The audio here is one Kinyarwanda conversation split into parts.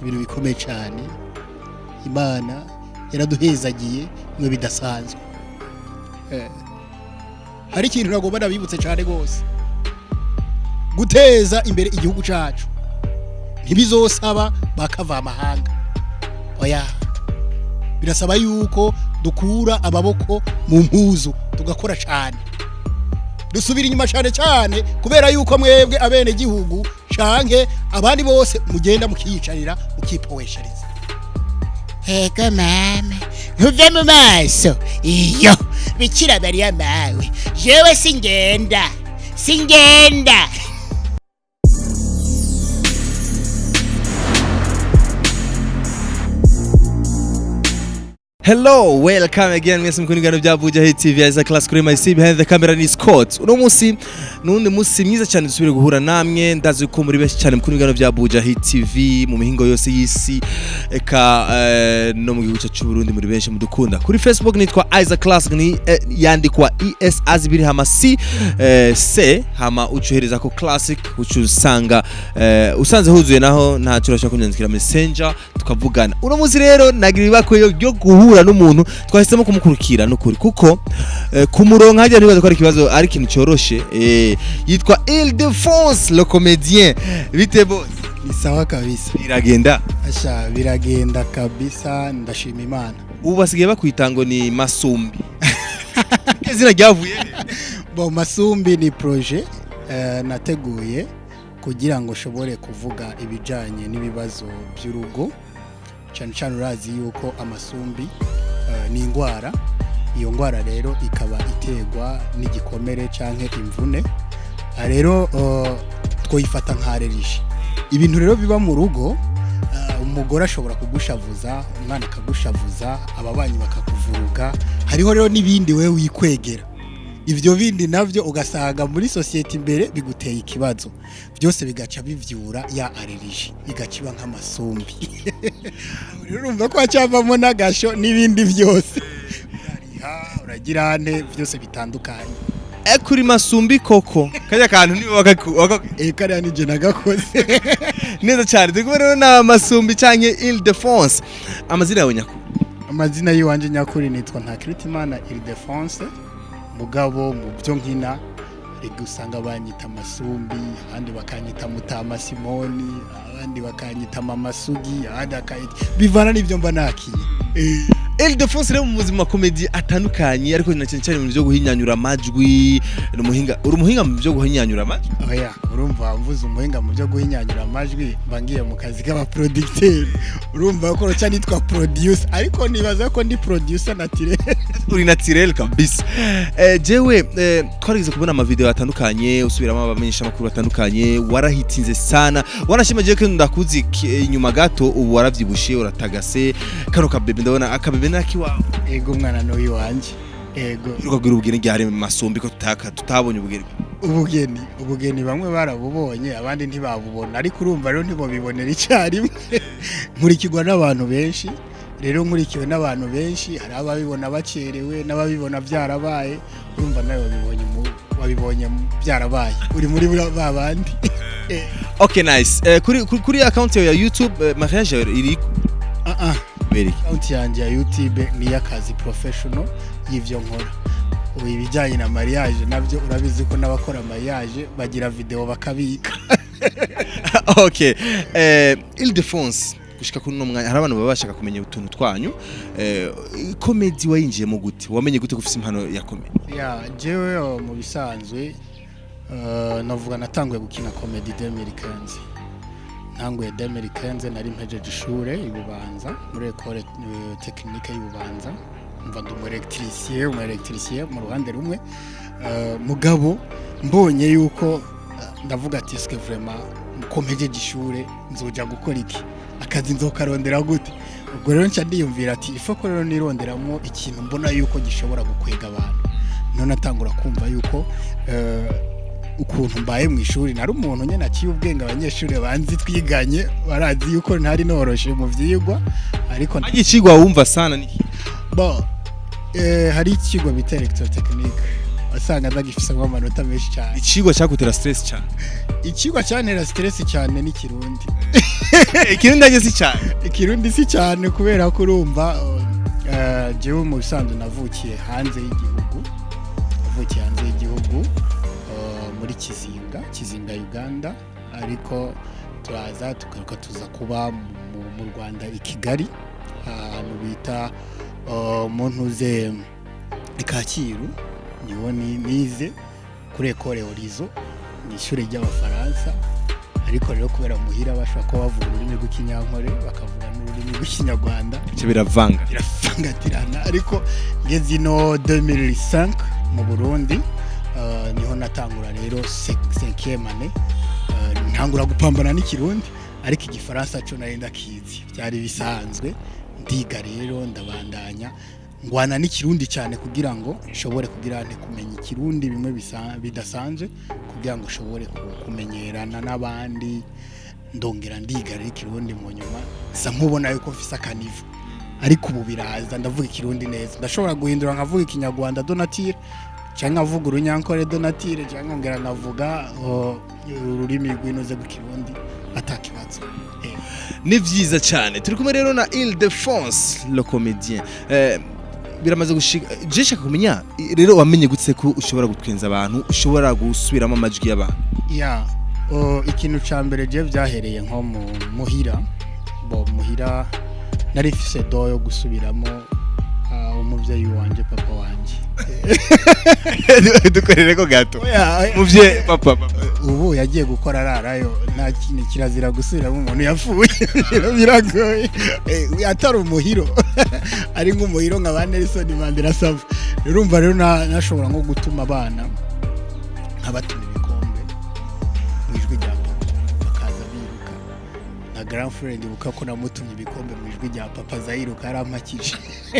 ibintu bikomeye cyane Imana yaraduhezagiye mwe bidasanzwe hari ikintu nagomba nabibutse cyane gose guteza imbere igihugu cyacu ntibizosaba bakava amahanga oya birasaba yuko dukura amaboko mu mpuzu tugakora cyane dusubira inyuma cyane kubera yuko mwebwe abene gihugu canke abandi bose mugenda mukiyicarira mukipoweshereza Ego mama ntuve mu maso iyo bikira Mariya mawe jewe singenda Hello, welcome again. Mwese mkunigano bya Bujahit TV as a class kuri my see behind the camera ni Scott. Uno musi nundi musi mwiza cyane dusubire guhura namwe ndazi ko muri benshi cyane mkunigano bya Bujahit TV mu mihingo yose y'isi eka no mu gihugu cyacu Burundi muri benshi mudukunda. Kuri Facebook nitwa Isaac Class ni yandikwa ES azibiri hama C C hama ucohereza ko classic ucusanga usanze huzuye naho nta cyurashaka kunyandikira messenger tukavugana. Uno musi rero nagira ibako yo guhura n'umuntu twahisemo kumukurikira n'ukuri kuko kumuronka hajya nibaza ko ari kibazo ari kintu cyoroshe yitwa Ile-de-France le comédien bitebo ni sawa kabisa biragenda kabisa ndashima Imana ubu basigaye bakwitango ni Masumbi izina ryavuye bo Masumbi ni projet nateguye kugira ngo shobore kuvuga ibijanye n'ibibazo by'urugo cyane urazi yuko amasumbi ni ingwara iyo ngwara rero ikaba iterwa n'igikomere canke imvune rero twoyifata nkarerije ibintu rero biba mu rugo umugore ashobora kugushavuza umwana akagushavuza ababanyi bakakuvuruga hariho rero nibindi wewe wikwegera ivyo bindi navyo ugasanga muri society imbere biguteye ikibazo byose bigaca bivyura ya allergie igaciba nk'amasumbi urumva ko acavamo nagasho nibindi byose uragirane byose bitandukanye kuri Masumbi koko kajya kantu nibo kariya nije nagakoze neza cyane dukubera rero na Masumbi canke Ile-de-France amazina yawe nyakuri amazina yiwanje nyakuri nitwa Ntakiritimana Ile-de-France mugabo mu byo nkina rigusanga banyita Masumbi abandi bakanyita Mutama Simoni abandi bakanyita Mama Sugi abandi akayita bivana n'ibyo mba nakiye Ile-de-France rero mu buzima comedy atandukanye ariko cyane mu byo guhinyanyura amajwi umuhinga mu byo guhinyanyura amajwi oya urumva mvuze umuhinga mu byo guhinyanyura amajwi bangiye mu kazi k'aba producteur urumva ko rocha nitwa producer ariko nibaza ko ndi producer naturel uri naturel kabisa jewe twarize kubona ama video atandukanye usubiramo abamenyesha makuru batandukanye warahitinze sana wanashimaje ko ndakuzi inyuma gato ubu waravyibushe uratagase kano kabebe ndabona akabebe nakiwa ego mwana no yiwanje ego urugagura ubugeni ryari Masumbi ko tutabonye ubugeni bamwe barabubonye abandi ntibabubona ariko urumva rero ntibobibonera icyarimwe nkurikirwa n'abantu benshi rero nkurikiwe n'abantu benshi hari ababibona bacerewe n'ababibona byarabaye urumva nawe wabibonye byarabaye uri muri babandi okay nice kuri account ya YouTube mariage iri account yanjye ya YouTube ni y'akazi professional y'ivyo nkora ubu ibijyanye na mariage nabyo urabizi ko n'abakora mariage bagira video bakabika okay Ile-de-France gushika kuri no mwanya hari abantu babashaka kumenya utuntu twanyu comedy wayinjiyemo gute wamenye gute kufisa impano ya comedy jewe mu bisanzwe navuga natanguye gukina comedy 2015 ntanguye 2015 nari mpejeje ishure ibubanza muri école technique y'Ibubanza mva ndumu electricien mu ruhande rumwe mugabo mbonye yuko ndavuga ati est-ce que vraiment mkompejeje ishure nzoja gukora iki akazi nzokarondera gute ubwo rero nca ndiyumvira ati ifo ko rero nironderamo ikintu mbona yuko gishobora gukwega abantu none atangura kumva yuko ukuntu mbaye mu ishuri nari umuntu nyene aciye ubwenge abanyeshuri banzi twiganye barazi yuko ntari noroshe mu vyigwa ariko agicigwa wumva sana niki hari ikigwa bita electrotechnique asanga ndagifisemo amanota menshi cyane. Ikigwa cyakutera stress cyane. Ikigwa cyantera stress cyane ni Kirundi. Ikirundi ageze cyane. Ikirundi si cyane kubera ko urumva jewe mu bisanzwe navukiye hanze y'igihugu. Navukiye hanze y'igihugu muri Kizinga Uganda, ariko turaza tugaruka tuza kuba mu Rwanda i Kigali, ahantu bita Montuze Kacyiru, niho nize kuri Ecole Horizon, ni ishure ry'Abafaransa, ariko rero kubera muhira bashaka ko bavuga ururimi rw'ikinyankore bakavuga n'ururimi rw'ikinyarwanda biravangatirana, ariko ngeze no 2005 mu Burundi niho natangura rero 5e année ntangura gupambana n'ikirundi, ariko igifaransa cyo nari ndakizi byari bisanzwe, ndiga rero ndabandanya ngwana n'ikirundi cyane kugira ngo nshobore kugira nte kumenya ikirundi bimwe bidasanzwe, kugira ngo nshobore kumenyerana n'abandi, ndongera ndiga rero ikirundi mu nyuma sa nkubona yuko mfise akanivu, ariko ubu biraza ndavuga ikirundi neza, ndashobora guhindura nkavuga ikinyarwanda donatire cyangwa nkavuga urunyankore donatire cyangwa ngera nkavuga ururimi rw'inoze rw'ikirundi atakibazo. Ni vyiza cyane. Turi kumwe rero na Ile-de-France le comédien. Biramaze gushika jesha kumenya rero wamenye gutse ko ushobora gutwenza abantu, ushobora gusubiramo amajwi y'abantu. Ya ikintu ca mbere je vyahereye nko muhira nari fise do yo gusubiramo umuvyeyi wanje papa wanje. Dukorere ko gato muvye papa ubu yagiye gukora ararayo, nta kintu kirazira gusubiramo umuntu yapfuye. Biragoye atari umuhiro ari nk'umuhiro nka ba Nelson Mandela Sava. Urumva rero nashobora nko gutuma abana nkabatuma ibikombe mu ijwi rya papa bakaza biruka, na grand friend buka ko namutumye ibikombe mu ijwi rya papa zayiruka arampakije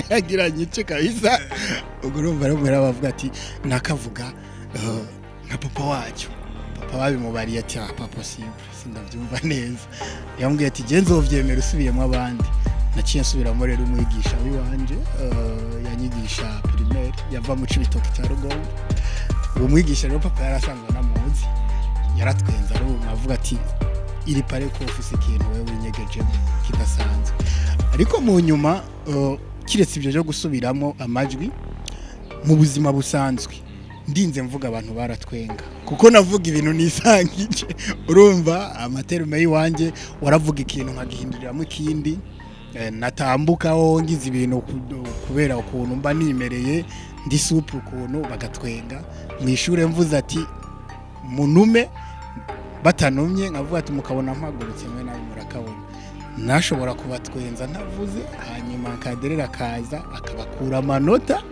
agira nyice kabisa. Ubwo urumva rero mera bavuga ati nakavuga nka papa wacu, papa babimubariye ati papa sindavyumva neza, yambwiye ati je nzovyemera usubiyemo abandi. Naciye nsubiramo rero umwigisha wiwanje yanyigisha primaire yava mu Cibitoke cya Rugombo. Uwo mwigisha rero papa yarasangwa namuzi, yaratwenza rero navuga ati iri pare ko ofisi ikintu wewe winyegejemo kidasanzwe. Ariko mu nyuma kiretse ibyo byo gusubiramo amajwi mu buzima busanzwe ndinze mvuga abantu baratwenga kuko navuga ibintu nisangije. Urumva amaterume yiwanje waravuga ikintu nkagihinduriramo ikindi, natambukaho ngize ibintu kubera ukuntu mba nimereye ndi super ukuntu bagatwenga mu ishure, mvuze ati munume batanumye nkavuga ati mukabona mpagurutse mwe nabi murakabona. Nashobora kubatwenza ntavuze, hanyuma akaderera kaza akabakura amanota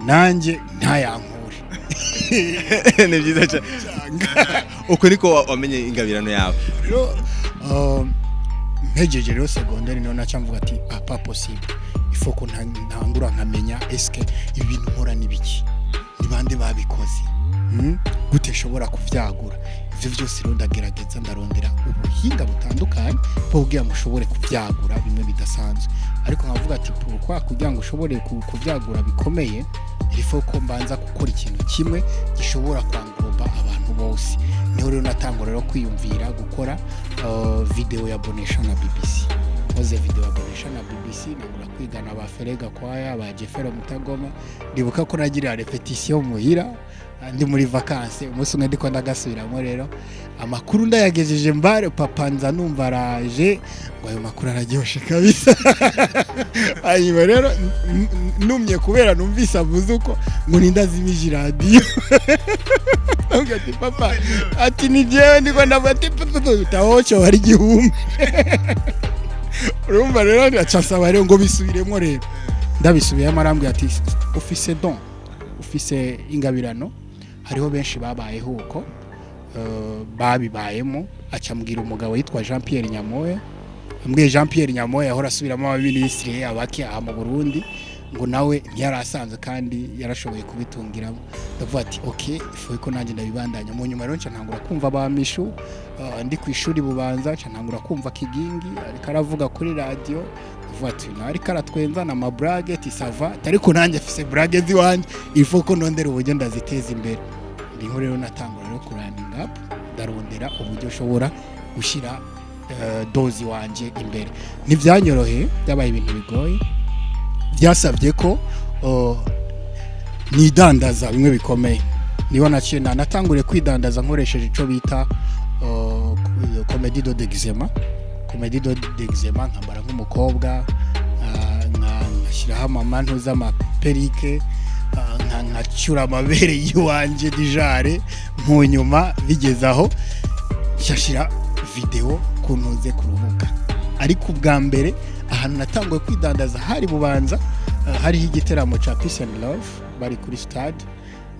nanjye ntayankure. Ni byiza cyane. Uko niko wamenye ingabirano yawe. Rero mpejeje rero secondaire niho naca mvuga ati pas possible, ifo ko ntangura nkamenya eske ibintu nkora nibiki, nibande babikoze, gute shobora kuvyagura. Ivyo byose rero ndagerageza ndarondera ubuhinga butandukanye kugira ngo ushobore kuvyagura bimwe bidasanzwe. Ariko nkavuga ati kugira ngo ushobore kuvyagura bikomeye ifo ko mbanza gukora ikintu kimwe gishobora kwangomba abantu bose. Niho rero natangura rero kwiyumvira gukora video ya bonesha na BBC. Oze video ya bonesha na BBC nagura kwigana ba Ferega kwaya ba Jefero Mutagoma. Ndibuka ko nagira repetition muhira ndi muri vacances, umunsi umwe ndiko ndagasubiramo rero amakuru ndayagejeje mbare papa nza numva araje ngo ayo makuru araryoshe kabisa. Hanyuma rero numye kubera numvise avuze uko ngo nindazimije radio. Ati papa ati ni jewe ndiko ndavuga ati utahocho hari gihumbi. Urumva rero ndacasaba rero ngo bisubiremo rero ndabisubiyemo arambye ati office don office ingabirano. Hariho benshi babayeho uko babibayemo, acambwira umugabo yitwa Jean Pierre Nyamoya. Ambwiye Jean Pierre Nyamoya ahora asubiramo abaminisitiri abaki aha mu Burundi, ngo nawe ntiyarasanze kandi yarashoboye kubitungiramo. Ndavuga ati okay, ifuye ko nanjye ndabibandanya. Mu nyuma rero ntangura kumva abamishu ndi ku ishuri Bubanza, ntangura kumva Kigingi ariko aravuga kuri radio, avuga ati nari karatwenza na mabrage tisava ariko nanjye afise brage ziwanje ifoko nondera uburyo ndaziteza imbere niho rero natangura rero kuranding up ndarondera uburyo ushobora gushira dozi wanje imbere ntivyanyoroheye byabaye ibintu bigoye byasabye ko nidandaza bimwe bikomeye niho naciye natangure kwidandaza nkoresheje ico bita comédie de d'exema nkambara nk'umukobwa nkashyiraho amamantu z'amaperike nkacura amabere yiwanje dijare mu nyuma bigezaho nshashira video kuntuze ku rubuga ariko ubwa mbere ahantu natanguye kwidandaza hari Bubanza hariho igiteramo ca Peace and Love bari kuri stade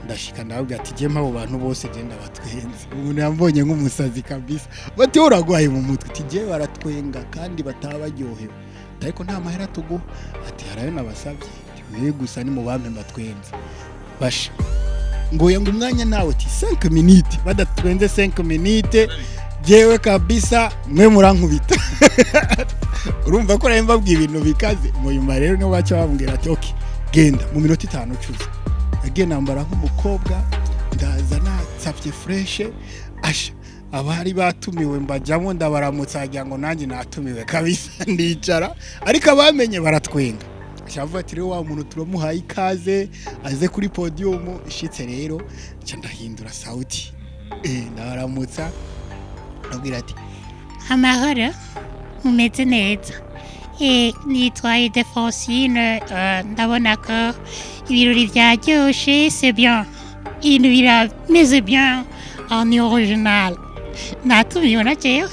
ndashika ndabwira ati jema abo bantu bose genda batwenze umuntu yambonye nk'umusazi kabisa bati uragwaye mu mutwe ati je baratwenga kandi batabaryohewe ariko nta mahera tuguha ati harayo nabasabye we gusa ni mu bampe batwenze basha ngoye ngo umwanya nawe ati 5 minutes badatwenze 5 minutes jewe kabisa mwe murankubita urumva ko remba bw'ibintu ibintu bikaze mu nyuma rero no bacha bambwira ati okay genda mu minota 5 ucuze agena nambara nk'umukobwa ndaza natsapye fresh asha abari batumiwe mbajamo ndabaramutsa agira ngo nanjye natumiwe kabisa ndicara ariko abamenye baratwenga shavuga ati rero wa muntu turamuhaye ikaze aze kuri podium ishitse rero nca ndahindura sauti ndabaramutsa abwira ati amahoro umeze neza nitwaye Defonsine ndabona ko ibirori byaryoshe c'est bien ibintu birameze bien en original natumiwe na jewe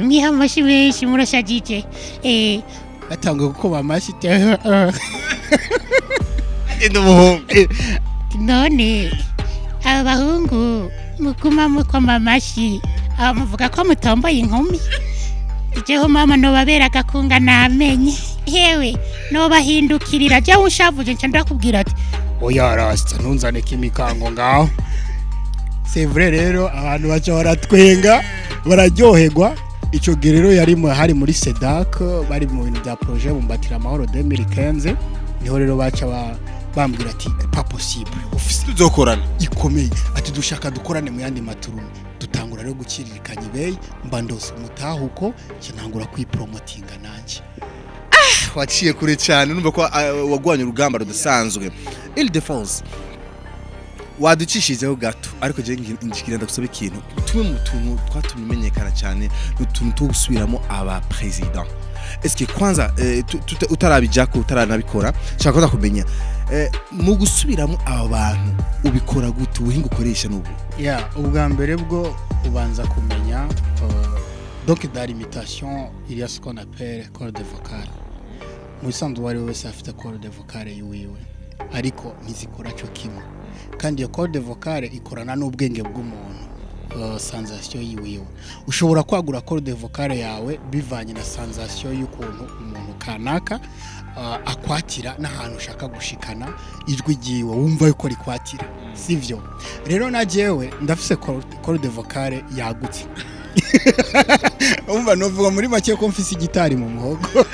mwiha amashi menshi murashagije batanguye gukoma amashi Umuhungu none abahungu mukuma mukoma amashi muvuga ko mutomboye inkumi jeho mama no babera gakunga namenye hewe no bahindukirira je ushavuje nca ndakubwira ati oya rasta ntunzane kimikango ngaho c'est vrai rero abantu bacha baratwenga bararyoherwa ico gerero yari hari muri Sedak bari mu bintu bya projet bumbatira amahoro 2015 niho rero bacha bambwira ati pas possible ofisi tuzokorana ikomeye ati dushaka dukorane mu yandi maturuma dutangura rero guciririkanya ibey mbandose umutahuko kinangura kwipromotinga nanje waciye kure cyane numva ko wagwanye urugamba rudasanzwe Ile-de-France waducishijeho gato ariko je ngikira ndagusaba ikintu tumwe mu tuntu twatumenyekana cyane n'utuntu two gusubiramo aba president est-ce que kwanza utarabijako utaranabikora shaka kuza kumenya mu gusubiramo aba bantu ubikora gute ubuhinga ukoresha n'ubu ubwa mbere bwo ubanza kumenya donc dans l'imitation il y a ce qu'on appelle corde vocale musanzwe wari wese afite corde vocale yiwe ariko ntizikora cyo kimwe kandi iyo corde vocale ikorana n'ubwenge bw'umuntu sensation yiwe ushobora kwagura corde vocale yawe bivanye na sensation y'ukuntu umuntu kanaka akwatira n'ahantu ushaka gushikana ijwi giwe wumva yuko rikwatira sivyo rero najewe ndafise corde vocale yagutse umva novuga muri make ko mfise igitari mu muhogo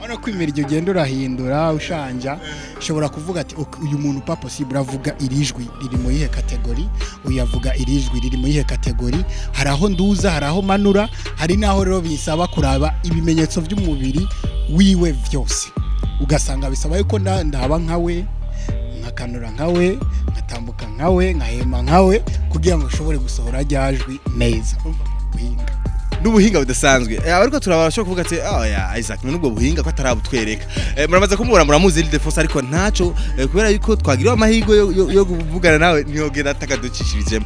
ono kwimira iryo gendo urahindura ushanja ushobora kuvuga ati uyu muntu pas possible avuga irijwi riri mu yihe kategori uyavuga irijwi riri mu yihe kategori haraho nduza haraho manura hari naho rero bisaba kuraba ibimenyetso by'umubiri wiwe vyose ugasanga bisaba yuko ndaba nkawe nkakanura nkawe ngatambuka nkawe nkahema nkawe kugira ngo ushobore gusohora ryajwi neza buhinga n'ubuhinga budasanzwe ariko turabasha kuvuga ati Isaac n'ubwo buhinga ko atarabutwereka muramaze kumubura muramuzi Ile-de-France ariko ntaco kubera yuko twagiriwe amahigo yo kuvugana nawe ntiyogera atakaducishibijemo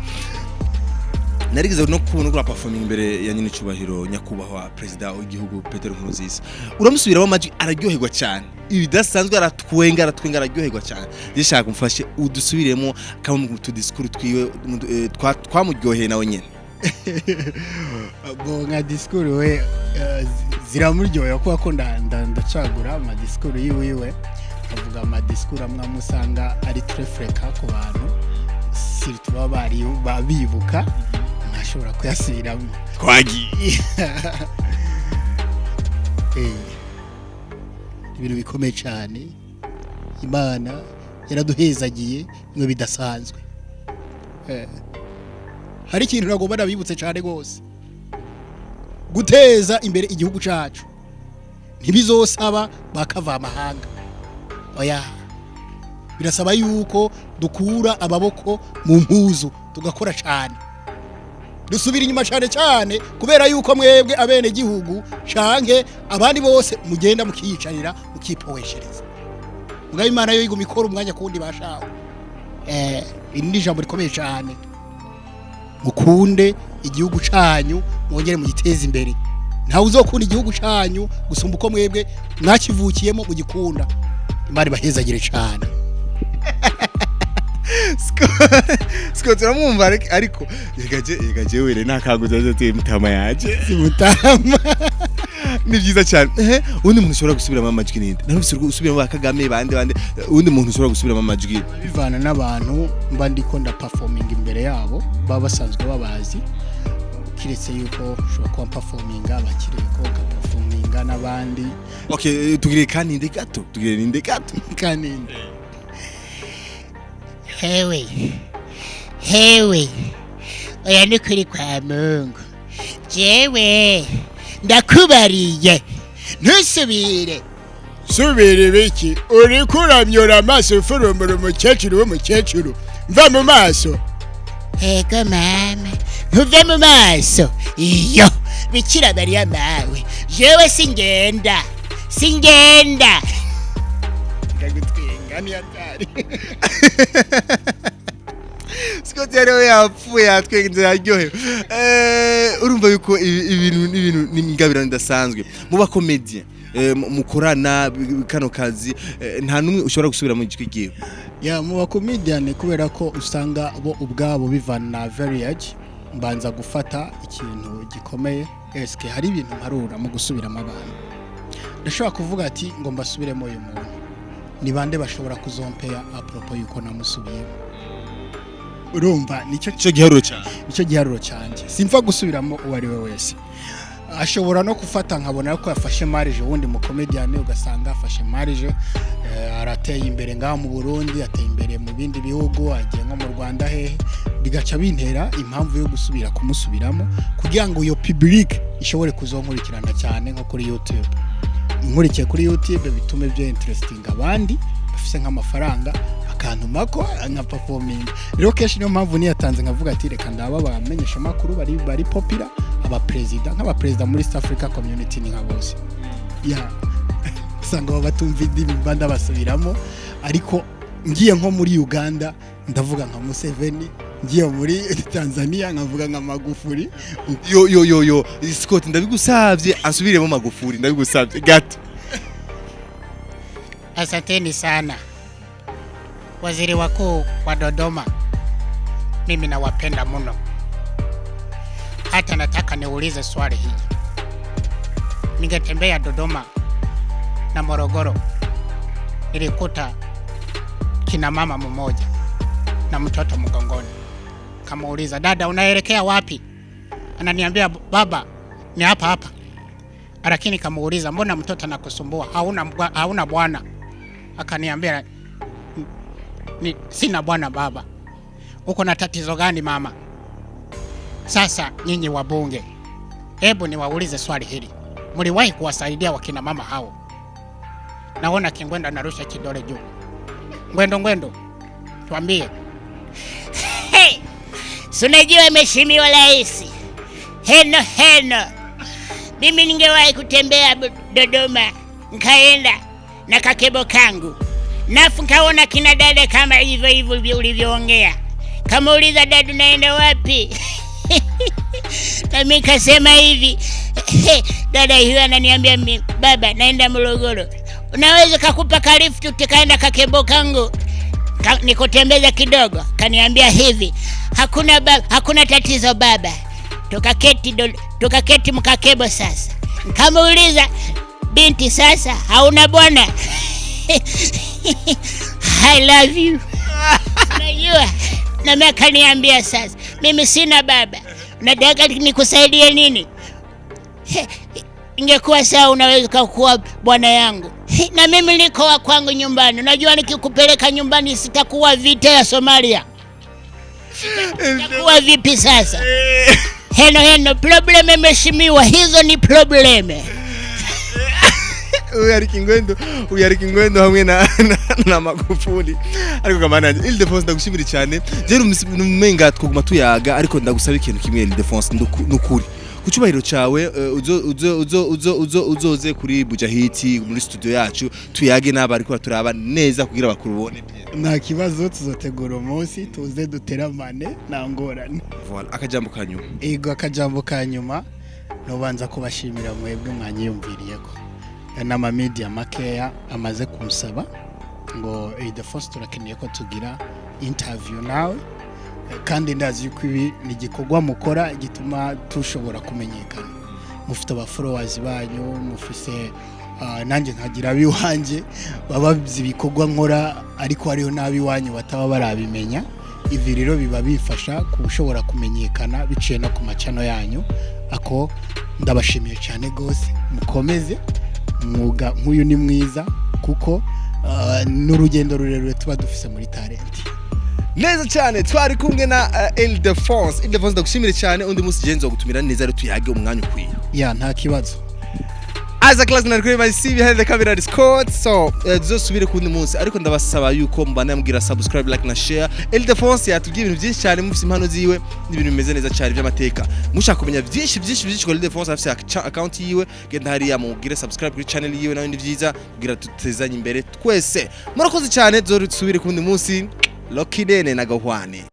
narigize no kubona ko performing imbere ya Nyenicubahiro Nyakubahwa President w'igihugu Petero Nkurunziza uramusubiramo amaji araryoherwa cyane ibidasanzwe aratwenga araryoherwa cyane ndishaka kumfashe udusubiremo kamwe mu tudiscours twiwe twamuryoheye nawe nyene nka discours we ziramuryohera kuko ko ndacagura ama discours yiwe avuga ama discours amwe musanga ari très fréquent ku bantu surtout babibuka ntashobora kuyasubiramo twagiye ibintu bikomeye cyane. Imana yaraduhezagiye ngo bidasanzwe. Hari ikintu nagomba nabibutse cyane gose, guteza imbere igihugu cyacu ntibizosaba bakava amahanga. Oya, birasaba yuko dukura ababoko mu mpuzu tugakora cyane, dusubira inyuma cyane kubera yuko mwebwe abene gihugu canke abandi bose mugenda mukiyicarira mukipoweshereza. Mugabe Imana yo iguma ikora umwanya kundi bashaho. Indi jambo rikomeye cyane, mukunde igihugu canyu, mwongere mugiteze imbere. Ntawe uzokunda igihugu canyu gusumba uko mwebwe mwakivukiyemo mugikunda. Imana ibahezagire cyane. Scott uramwumva ariko yegaje were nakaguza zate mutama yaje Simutama. Ni byiza cyane. Undi muntu ushobora gusubiramo amajwi ninde? Narufise gusubiramo bakagame bande undi muntu ushobora gusubiramo amajwi bivana n'abantu mba ndiko nda performing imbere yabo baba basanzwe babazi. Kiretse yuko ushobora kuba performing abakireko ka performing n'abandi. Okay, tugire kaninde gato, tugire ninde gato Kaninde. Hewe, oya ni kuri kwa Mungu. Jewe ndakubariye ntusubire. Subire biki? Uri kuramyora amaso furumura umukecuru w'umukecuru. Mva mu maso. Ego mama, ntuve mu maso. Iyo bikira Mariya mawe, jewe singenda. Ndagutwenga ni atari. Scott yari yapfuye atwengeje yaryohe. Urumva yuko ibintu n'ingabirano ndasanzwe mu ba comedian mukorana kano kazi, nta numwe ushobora gusubira mu gicwe giye. Ya mu ba comedian kubera ko usanga bo ubwabo bivana na variage, mbanza gufata ikintu gikomeye. Eske hari ibintu mparura mu gusubiramo abantu. Ndashobora kuvuga ati ngo mbasubiremo uyu muntu. Ni bande bashobora kuzompea apropos yuko namusubiyemo. Urumva nicyo giharuro cyanje. Simfa gusubiramo uwo ari we wese. Ashobora no gufata nkabona ko yafashe marge wundi mu comedian ugasanga afashe marge, arateye imbere ngaho mu Burundi, ateye imbere mu bindi bihugu, agiye nko mu Rwanda bigaca bintera impamvu yo gusubira kumusubiramo kugira ngo iyo public ishobore kuzonkurikirana cyane nko kuri YouTube. Nkurikiye kuri YouTube bitume byo interesting abandi bafise nk'amafaranga akantu mako nka performing. Rero keshi niyo mpamvu ni yatanze nkavuga ati reka ndaba bamenyesha makuru bari popular, aba president nk'aba muri East Africa community ni nkabose. Usanga batumva indimi banda basubiramo, ariko ngiye nko muri Uganda ndavuga nka Museveni, ngiye muri Tanzania nkavuga nka Magufuli. Yo Scott ndabigusavye asubiremo Magufuli, ndabigusavye gato. Asanteni sana waziri wakuu wa Dodoma, mimi nawapenda mno. Hata nataka niulize swali hili. Ningetembea Dodoma na Morogoro, nilikuta kina mama mmoja na mtoto mgongoni. Kamuuliza, dada unaelekea wapi? Ananiambia, baba ni hapa. Lakini kamuuliza, mbona mtoto anakusumbua? Hauna bwana? Akaniambia, sina bwana baba. Uko na tatizo gani mama? Sasa nyinyi wabunge, hebu niwaulize swali hili. Mliwahi kuwasaidia wakina mama hao? Naona Kingwendo anarusha kidole juu. Ngwendo, tuambie. Sunajua mheshimiwa rais. Heno. Mimi ningewahi kutembea Dodoma, nkaenda na kakebo kangu. Nafu nkaona kina dada kama hivyo ulivyoongea. Kamuuliza, dada naenda wapi? Na mimi kasema hivi. Dada hiyo ananiambia, baba naenda Morogoro. Unaweza kukupa kalifu tukaenda kakebo kangu nikutembeza kidogo? Kaniambia hivi, hakuna tatizo baba. Tukaketi mkakebo sasa. Nikamuuliza, binti sasa hauna bwana? I love you. Unajua? Na mimi kaniambia, sasa mimi sina baba. Unataka nikusaidie nini? Ingekuwa sawa unaweza kuwa bwana yangu. Na mimi niko wa kwangu nyumbani. Unajua nikikupeleka nyumbani sitakuwa vita ya Somalia. Sitakuwa vipi sasa? Heno problem mheshimiwa, hizo ni problem. uyari kingwendo hamwe na Magufuli. Ariko kamana Ile-de-France ndagushimira cyane. Je numenga twoguma tuyaga ariko ndagusaba ikintu kimwe Ile-de-France nukuri. Kucubahiro cawe uzoze kuri Bujahit muri studio yacu tuyage naba ariko turaba neza kugira bakurubone. Nta kibazo tuzotegura umunsi tuze duteramane na ngorane. Voilà, akajambo kanyuma. Ego akajambo kanyuma nobanza kubashimira mwebwe mwanyiyumviriyeko. Nama media makeya amaze kumusaba ngo Ile-de-France turakeneye ko tugira interview nawe, kandi ndazi yuko ibi ni igikorwa mukora gituma tushobora kumenyekana. Mufite aba followers banyu, mufise nanjye nkagira abiwanje babavye ibikorwa nkora, ariko hariho nabi wanyu bataba barabimenya. Ivi rero biba bifasha kushobora kumenyekana biciye no ku macano yanyu. Ako ndabashimiye cyane gose, mukomeze mwuga nk'uyu ni mwiza kuko n'urugendo rurerure tuba dufise muri talent. Neza cyane twari kumwe na Ile-de-France ndagushimire cyane. Undi munsi genzo gutumira neza rero tuyage umwanya ukwiye. Ya nta kibazo. As a class narikuri my CV behind the camera Discord. So tuzosubire kundi munsi ariko ndabasaba yuko mbana mbwira subscribe, like na share. Ile-de-France yatubwiye ibintu byinshi cyane, mufise impano ziwe n'ibintu bimeze neza cyane by'amateka. Mushaka kumenya byinshi ko Ile-de-France afise account yiwe, genda hariya mugire subscribe kuri channel yiwe nawe ndivyiza kugira tutezanye imbere twese. Murakoze cyane, zori tusubire kundi munsi. Lokidene na Gahwane.